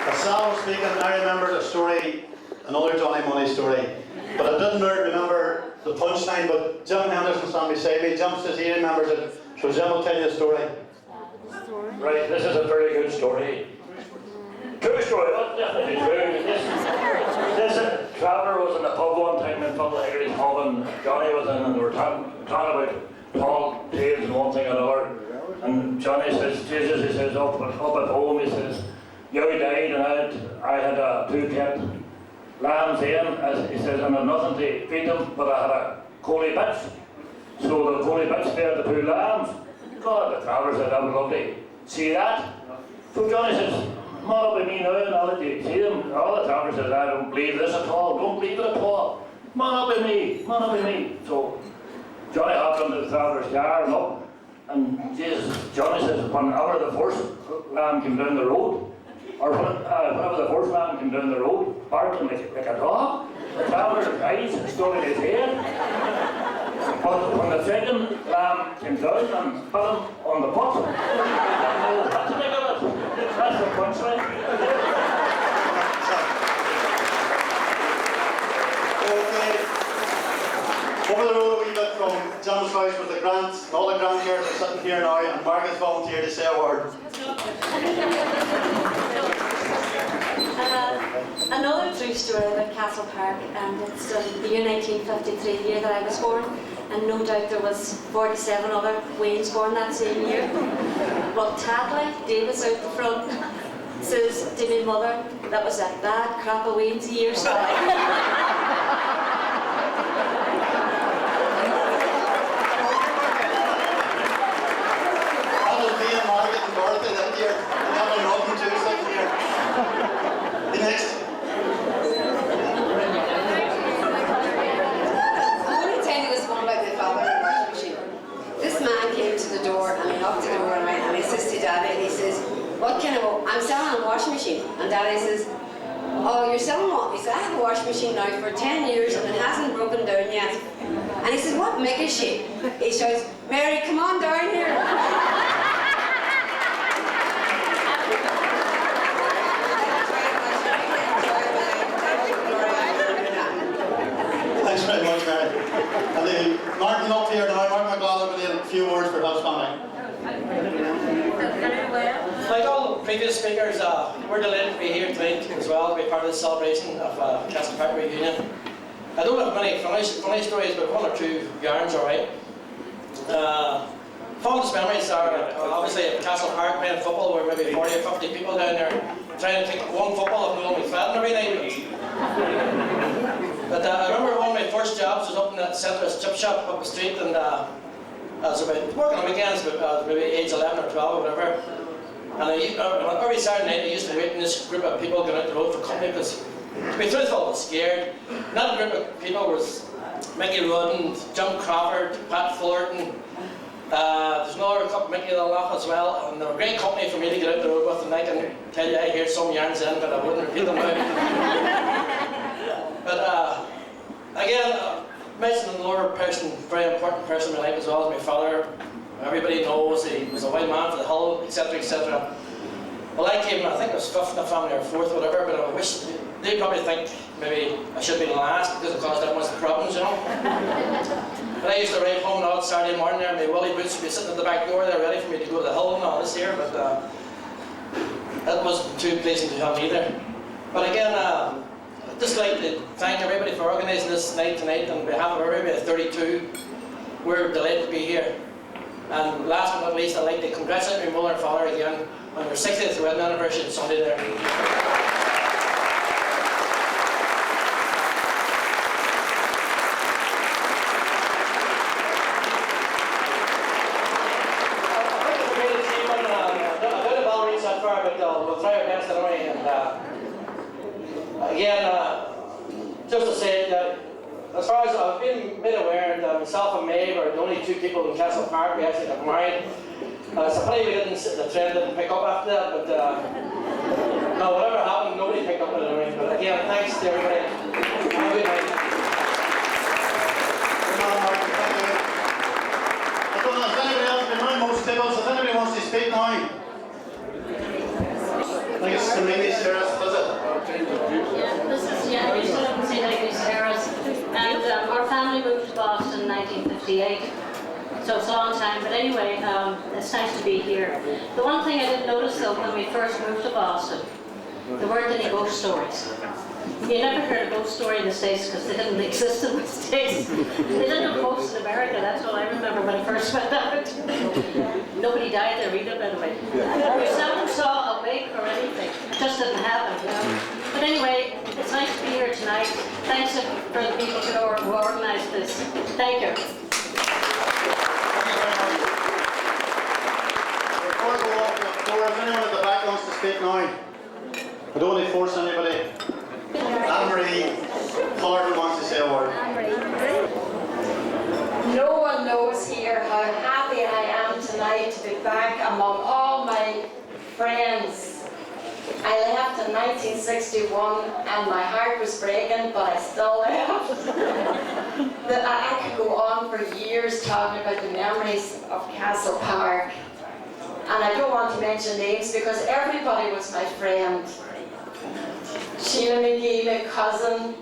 As Sal was speaking, I remembered a story, another Johnny Money story, but I didn't remember the punchline, but Jim Henderson standing beside me. Jim says he remembers it, so Jim will tell you the story. Right, this is a very good story. True story, well, definitely true. This traveller was in a pub one time in St.Egneys pub, and Johnny was in, and they were talking about tall tales and one thing and another. And Johnny says, Jesus, he says, up at home, he says, Joey died, and I had 2 kept lambs in, as he says, and I had nothing to feed them, but I had a collie bitch. So the collie bitch fed the 2 lambs. God, the travellers said, I would love to see that. So Johnny says, come on up with me now and I'll let you see them. All the travellers said, I don't believe this at all, don't believe it at all. Come on up with me, come on up with me. So Johnny hopped into the traveller's car and up, and Jesus, Johnny says, whenever the first lamb came down the road, or whenever the first lamb came down the road, barking like a dog, the traveller's eyes stuck in his head. But when the second lamb came down and put him on the pot, what to make of it? That's the punchline. Okay. Over the road a wee bit from John's house with the grants, all the grandparents are sitting here now, and Margaret's volunteered to say a word. Another true story about Castle Park, and it's the year 1953, the year that I was born, and no doubt there was 47 other Waynes born that same year. Well, Tadley, Davis out the front, says to my mother, that was a bad crap of Wayne's years. Next. I want to tell you this one about my father and the washing machine. This man came to the door and he knocked the door and he says to Daddy, and he says, what kind of, I'm selling a washing machine. And Daddy says, oh, you're selling what? He said, I have a washing machine now for 10 years and it hasn't broken down yet. And he says, what make is she? He shouts, Mary, come on down here. Thanks very much, Mary. And Martin up here now, Martin McLaughlin with a few words for House family. Like all previous speakers, we're delighted to be here tonight as well, to be part of the celebration of Castle Park Reunion. I don't have many funny stories, but 1 or 2 yarns, alright. Fondest memories are obviously at Castle Park playing football. We're maybe 40 or 50 people down there trying to take one football if we only fed every night. But I remember one of my first jobs was up in that Centre's chip shop up the street, and I was about working on weekends, but maybe age 11 or 12 or whatever. And every Saturday night I used to wait in this group of people going out the road for company, because to be truthful, I was scared. That group of people was Mickey Rudden, Jim Crawford, Pat Fullerton. There's another couple Mickey Laugh as well, and they were a great company for me to get out the road with, and I can tell you I hear some yarns in, but I wouldn't repeat them now. But again, mentioning another person, very important person in my life as well as my father. Everybody knows he was a wild man for the Hull, etc., etc. Well, I came, I think I was 5th in the family or 4th, whatever, but I wish, they probably think maybe I should be last because it caused that much problems, you know. But I used to ride home on Saturday morning there, and my woolly boots would be sitting at the back door there ready for me to go to the Hull and all this here, but that wasn't too pleasing to have either. But again, I'd just like to thank everybody for organising this night tonight, and on behalf of everybody at 32, we're delighted to be here. And last but not least, I'd like to congratulate my mother and father again on their 60th wedding anniversary Sunday there. We'll try our best anyway, and again, just to say that as far as I've been made aware that myself and Maeve are the only 2 people in Castle Park we actually got married. It's a pity the trend didn't pick up after that, but no, whatever happened, nobody picked up on it anyway. But again, thanks to everybody. Have a good night. I don't know if anybody else been around most tables, if anybody wants to speak now. I think it's St.Egneys Terrace, does it? Yeah, we still live in St.Egneys Terrace, and our family moved to Boston in 1958, so it's a long time, but anyway, it's nice to be here. The one thing I did notice though, when we first moved to Boston, there weren't any ghost stories. You never heard a ghost story in the States because they didn't exist in the States. They didn't have ghosts in America, that's what I remember when I first went out. Nobody died there either, by the way. We seldom saw a wake or anything. It just didn't happen, you know. But anyway, it's nice to be here tonight. Thanks for the people who organised this. Thank you. Before I go off the floor, if anyone at the back wants to speak now, I don't want to force anybody. Anne-Marie Fullerton wants to say a word. No one knows here how happy I am tonight to be back among all my friends. I left in 1961 and my heart was breaking, but I still left. I could go on for years talking about the memories of Castle Park. And I don't want to mention names because everybody was my friend. Sheila McGee, my cousin,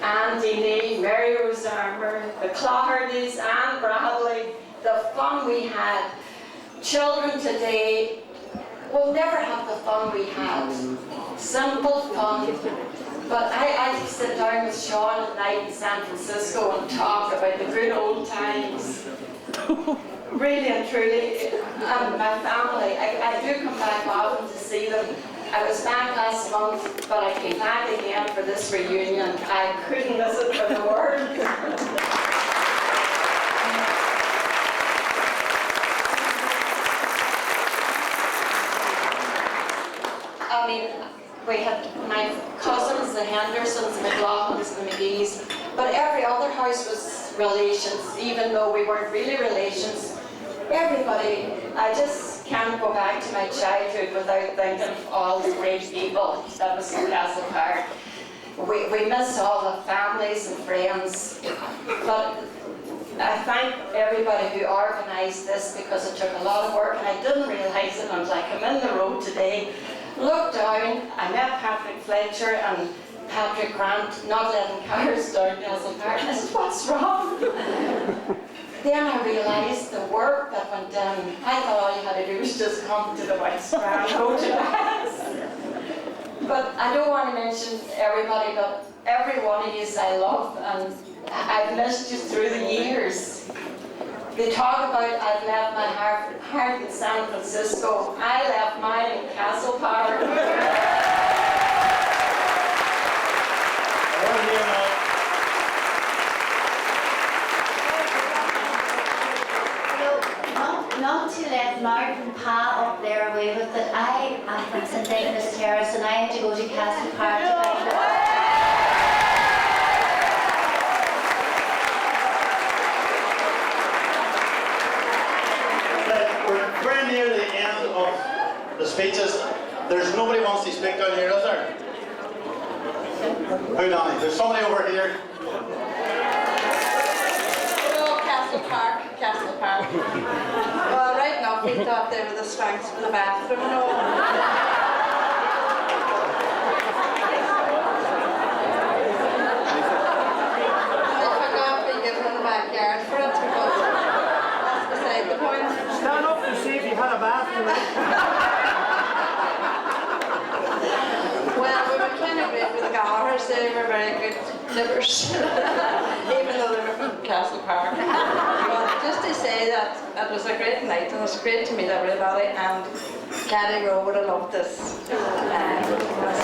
Anne Deaney, Mary Rose Armour, the Cloghertys, Anne Bradley, the fun we had. Children today will never have the fun we had. Simple fun. But I sit down with Sean at night in San Francisco and talk about the good old times. Really and truly, and my family, I do come back often to see them. I was back last month, but I came back again for this reunion. I couldn't miss it for the world. I mean, we had my cousins, the Hendersons, the McLaughlins, the McGees, but every other house was relations, even though we weren't really relations. Everybody, I just can't go back to my childhood without thinking of all the great people that was in Castle Park. We miss all the families and friends, but I thank everybody who organised this because it took a lot of work and I didn't realise it until I came in the road today, looked down, I met Patrick Fletcher and Patrick Grant not letting cars down Castle Park. I said, what's wrong? Then I realised the work that went in. I thought all you had to do was just come to the White Strand Hotel. But I don't want to mention everybody, but every one of you I love, and I've missed you through the years. They talk about I've left my heart in San Francisco. I left mine in Castle Park. Not to let Martin Pa up there away with it. I am from St.Egneys Terrace and I had to go to Castle Park to find out. We're very near the end of the speeches. There's nobody wants to speak down here, is there? Who, Danny? There's somebody over here. Castle Park, Castle Park. Well, right enough, we thought they were the Spanx for the bathroom and all. I forgot we gave them the backyard for it because that's beside the point. Stand up to see if you had a bathroom. Well, we were kind of great with the Gallaghers, they were very good nippers, even though they were from Castle Park. But just to say that it was a great night and it was great to meet everybody, and Caddy Rowe would have loved this.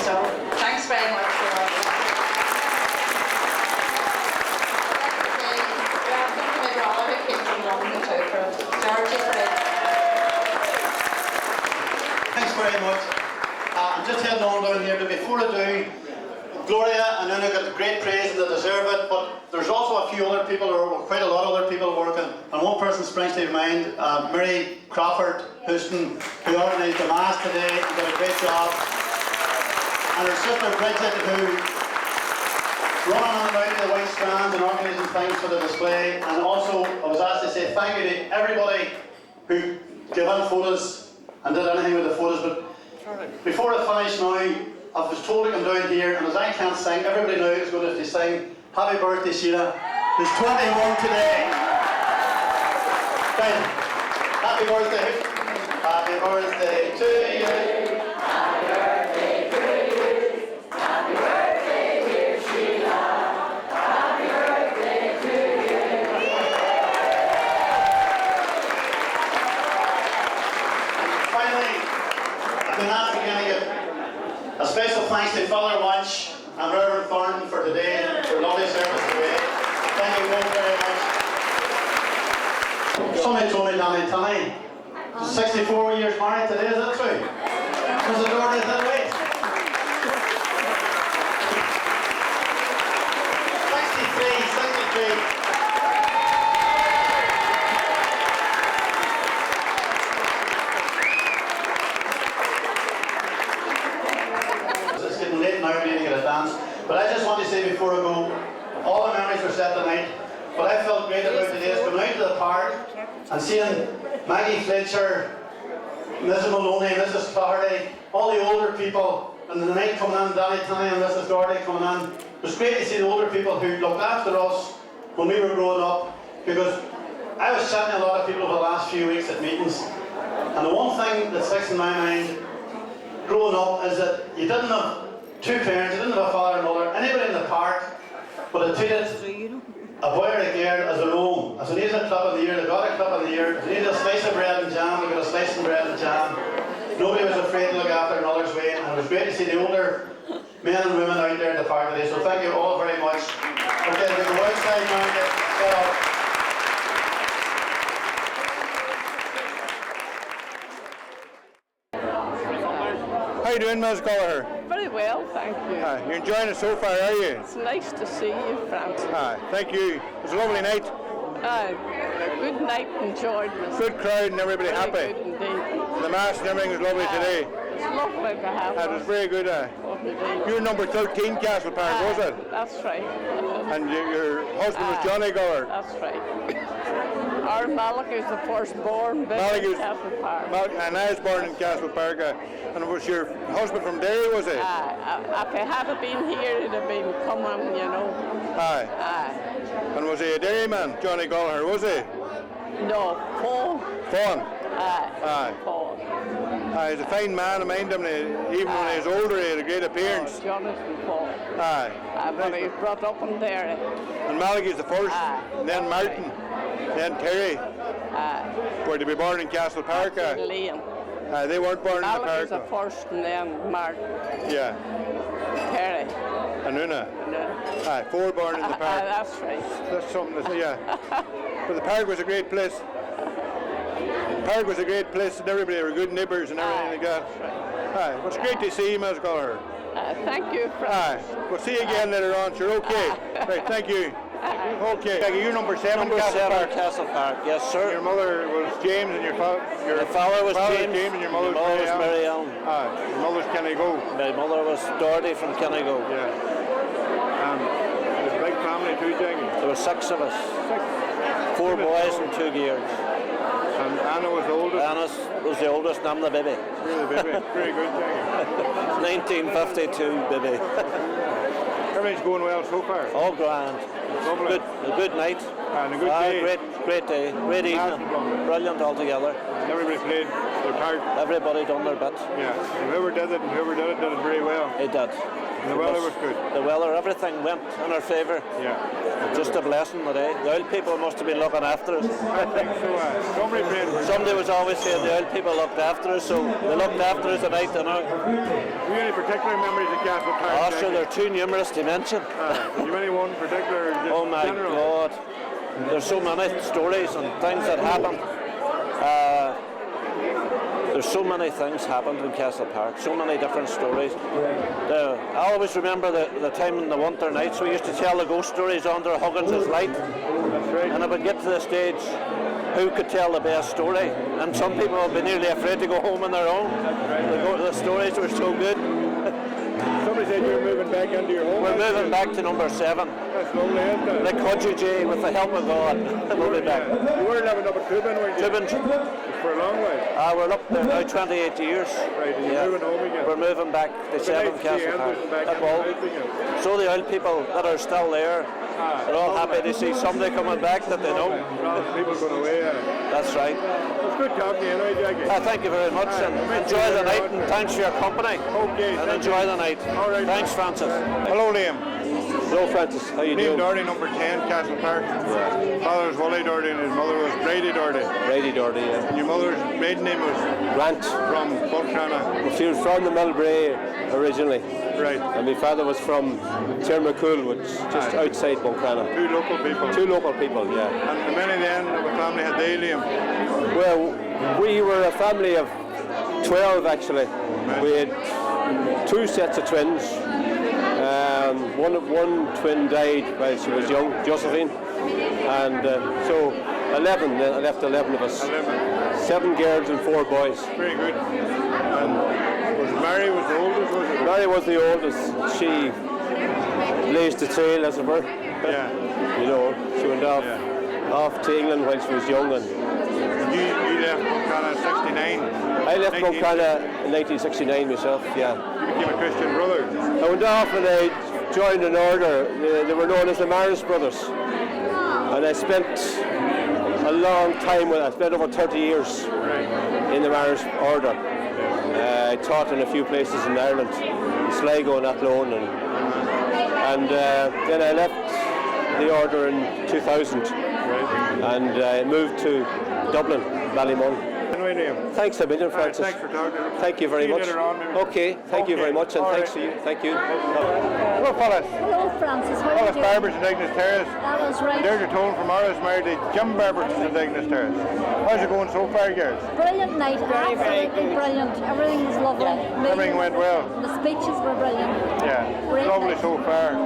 So, thanks very much for all that. Welcome to my brother who came from London too for it. George is great. Thanks very much. I'm just heading on down here, but before I do, Gloria and Una got great praise and they deserve it, but there's also a few other people, or quite a lot of other people working, and one person springs to mind, Mary Crawford Houston, who organised the Mass today and did a great job, and her sister Bridget, who run on and out of the White Strand and organising things for the display, and also I was asked to say thank you to everybody who gave in photos and did anything with the photos, but before I finish now, I was told to come down here, and as I can't sing, everybody now is going to have to sing Happy Birthday Sheila, who's 21 today. Right. Happy birthday. Happy birthday to you. Happy birthday to you. Happy birthday, dear Sheila. Happy birthday to you. Somebody told me Danny Tye, 64 years married today, is that true? Was it already that way? 63. It's getting late now, we need to get a dance. But I just want to say before I go, all the memories are set tonight. What I felt great about today is going out to the park and seeing Maggie Fletcher, Mrs. Maloney, Mrs. Flaherty, all the older people, and the night coming in, Danny Tye and Mrs. Doherty coming in. It was great to see the older people who looked after us when we were growing up, because I was chatting to a lot of people over the last few weeks at meetings, and the one thing that sticks in my mind growing up is that you didn't have two parents, you didn't have a father and mother, anybody in the park, but it treated a boy or a girl as their own. If they needed a clip in the ear, they got a clip in the ear. If they needed a slice of bread and jam, they got a slice of bread and jam. Nobody was afraid to look after another's way, and it was great to see the older men and women out there in the park today. So thank you all very much. Okay, we go outside now and get set up. How you doing, Ms. Gallagher? Very well, thank you. You're enjoying it so far, are you? It's nice to see you, Francis. Thank you. It was a lovely night. A good night, enjoyed myself. Good crowd and everybody Very happy. good indeed. The mass and everything was lovely today. It's lovely to have It was very good. indeed. You're number 13, Castle Park, was it? That's right. And your husband was Johnny Gallagher. That's right. Our Malik is the firstborn baby in Castle Park. And I was born in Castle Park. And it was your husband from Derry, was it? If he had been here, he'd have been coming, you know. And was he a Derry man, Johnny Gallagher, was he? No, Paul. Fawn. Paul. He's a fine man, I mind him, even when he was older, he had a great appearance. Jonathan Paul. But he was brought up in Derry. And Malachy's the first, and then Martin, then Terry. Were to be born in Castle Park. Liam. They weren't born in the park. Malachy's the first, and then Martin. Yeah. Terry. And Una. Four born in the park. That's right. That's something to say, yeah. But the park was a great place. The park was a great place, and everybody were good neighbours and everything like that. It was great to see you, Ms. Gallagher. Thank you, Francis. We'll see you again later on, sure, okay. Right, thank you. Okay. You're number 7, Number Castle 7, Park. Castle Park, yes, sir. Your mother was James and your father was James and your mother was Mary Ellen. Your mother's Kennygo. My mother was Doherty from Kennygo. Yeah. It was a big family too, Jackie. There were 6 of us. 4 boys and 2 girls. And Anna was the oldest? Anna was the oldest, and I'm the baby. You're the baby. Very good, Jackie. 1952 baby. Everything's going well so far? All grand. Lovely. A good night. And a good day. Great day. Great evening. Brilliant altogether. Everybody played their part. Everybody done their bit. Yeah. And whoever did it did it very well. It did. And the weather was good. The weather, everything went in our favour. Yeah. Just a blessing today. The old people must have been looking after us. I think so. Somebody was always saying the old people looked after us, so they looked after us tonight, you know. Have you any particular memories of Castle Park? Oh, sure, they're too numerous to mention. Do you have any one particular? Oh my general? God. There's so many stories and things that happened. There's so many things happened in Castle Park, so many different stories. I always remember the time in the winter nights we used to tell the ghost stories under Huggins' light. That's right. And it would get to the stage, who could tell the best story? And some people would be nearly afraid to go home on their own. The stories were so good. Somebody said you were moving back into your home. We're moving back to number 7. That's lovely, isn't it? Like Cudgy, with the help of God, we'll be back. You were living up at Tubin, weren't you? Tubin. For a long way. We're up there now 28 years. Right, and you're moving home again. We're moving back to 7 Castle Park. So the old people that are still there, they're all happy to see somebody coming back that they know. People going away. That's right. It's good talking to you anyway, Jackie. Thank you very much, and enjoy the night, and thanks for your company. Okay. And enjoy the night. All right. Thanks, Francis. Hello, Liam. Hello, Francis. How you doing? Liam Doherty, number 10. 10 Castle Park. Yeah. Father was Wally Doherty and his mother was Brady Doherty. Brady Doherty, yeah. And your mother's maiden name was? Grant. From Buncrana. Well, she was from the Millbrae originally. Right. And my father was from Tce.Reunion, which is just outside Buncrana. Two local people. Two local people, yeah. And the many then of the family had they, Liam? Well, we were a family of 12 actually. Right. We had 2 sets of twins. One twin died while she was young, Josephine, and so 11. I left 11 of us. 11. 7 girls and 4 boys. Very good. And was Mary was the oldest? Was it? Mary was the oldest. She blazed the trail, as it were. Yeah. You know, she went off to England when she was young. And you left Buncrana in '69. I left Buncrana in 1969 myself. Yeah. You became a Christian brother. I went off and I joined an order. They were known as the Maris Brothers, and I spent a long time with. I spent over 30 years in the Maris order. I taught in a few places in Ireland, in Sligo and Athlone, and then I left the order in 2000, and I moved to Dublin, Ballymun. Thanks a million, Francis. Thanks for talking. Thank you very much. Okay, thank you very much, and thanks to you. Thank you. Hello, Phyllis. Hello, Francis. How are you Phyllis doing? Barber, St.Egneys Terrace. That is right. There's your tone from Morris, married to Jim Barber, St.Egneys Terrace. How's it going so far, girls? Brilliant night. Absolutely brilliant. Everything was lovely. Everything went well. The speeches were brilliant. Yeah, Great lovely night. so far.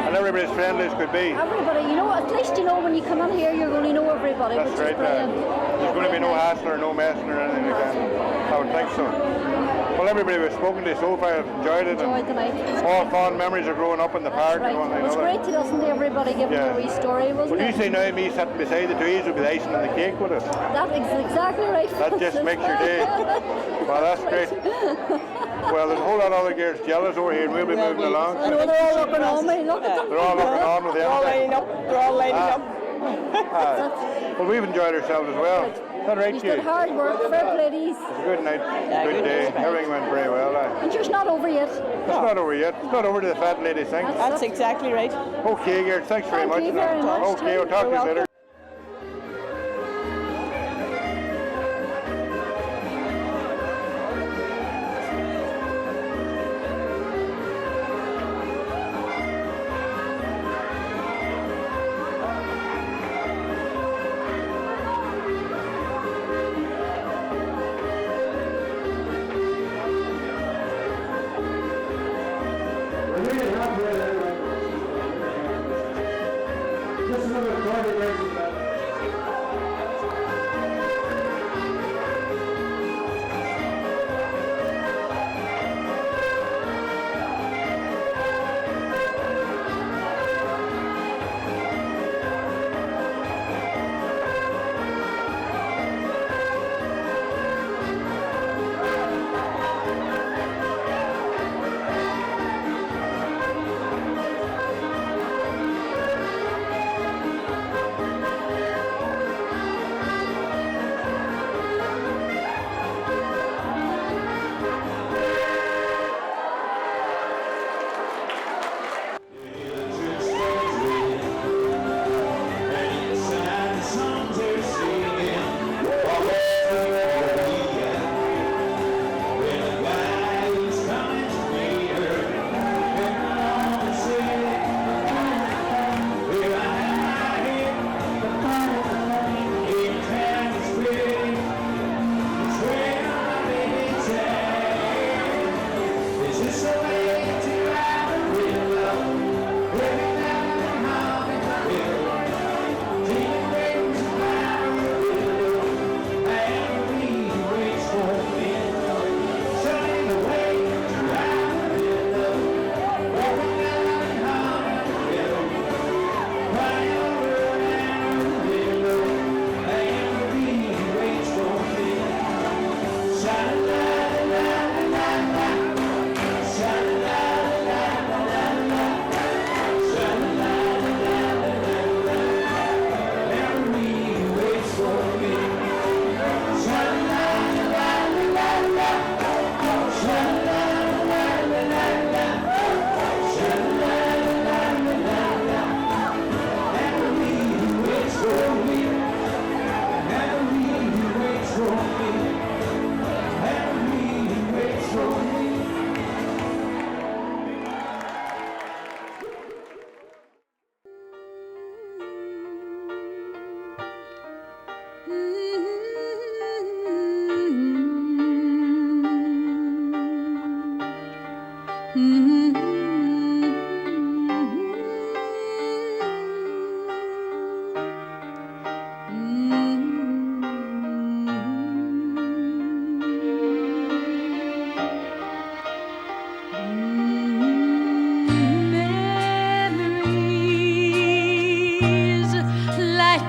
And everybody's friendly as could be. Everybody, you know, at least you know when you come in here, you're going to know everybody, That's which right. is brilliant. There's going to be no hassle or no messing or anything like that. I would think so. Well, everybody we've spoken to so far have enjoyed it. Enjoyed the night. All fond memories of growing up in the park and one thing It was another. great to listen to everybody giving their wee story, wasn't Would it? you say now me sitting beside the trees would be the icing on the cake, would it? That is exactly right. That just makes your day. Well, that's great. Well, there's a whole lot of other girls jealous over here, and we'll be moving along. I know they're all looking on me. Look at them. They're all looking on with the They're all lining up. They're all lining up. Well, we've enjoyed ourselves as well. Is that right, You you? did hard work, fair ladies. It's a good night, good day. Everything went very well. And you're not over yet. It's not over yet. It's not over to the fat lady thing. That's exactly right. Okay, girls, thanks very much. Thank you very much. Okay, we'll talk to you later. Just another 40 races left.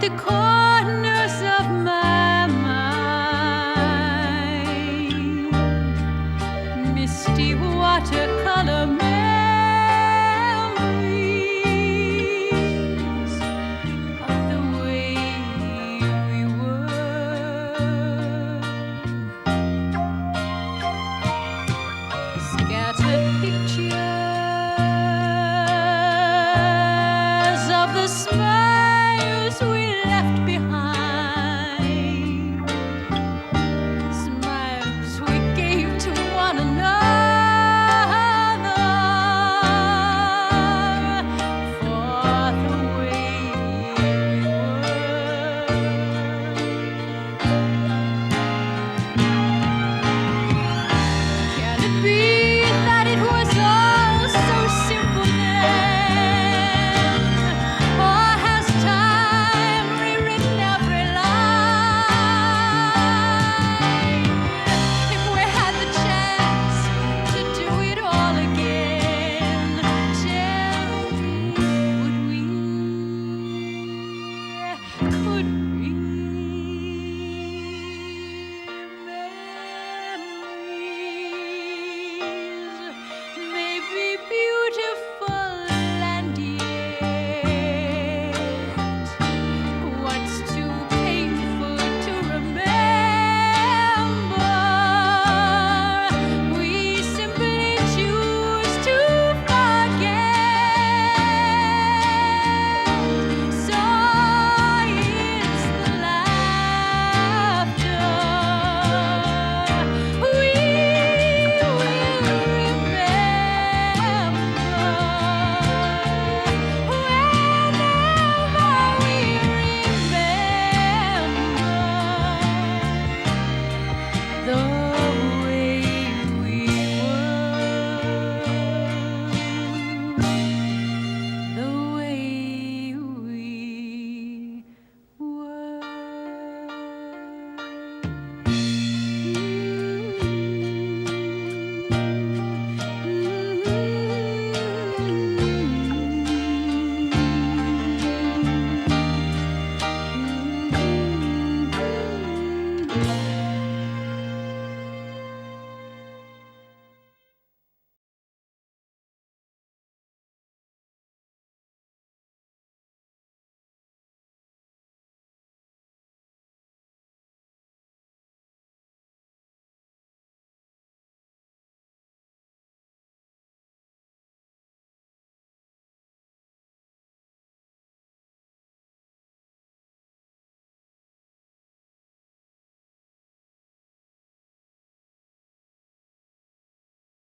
the call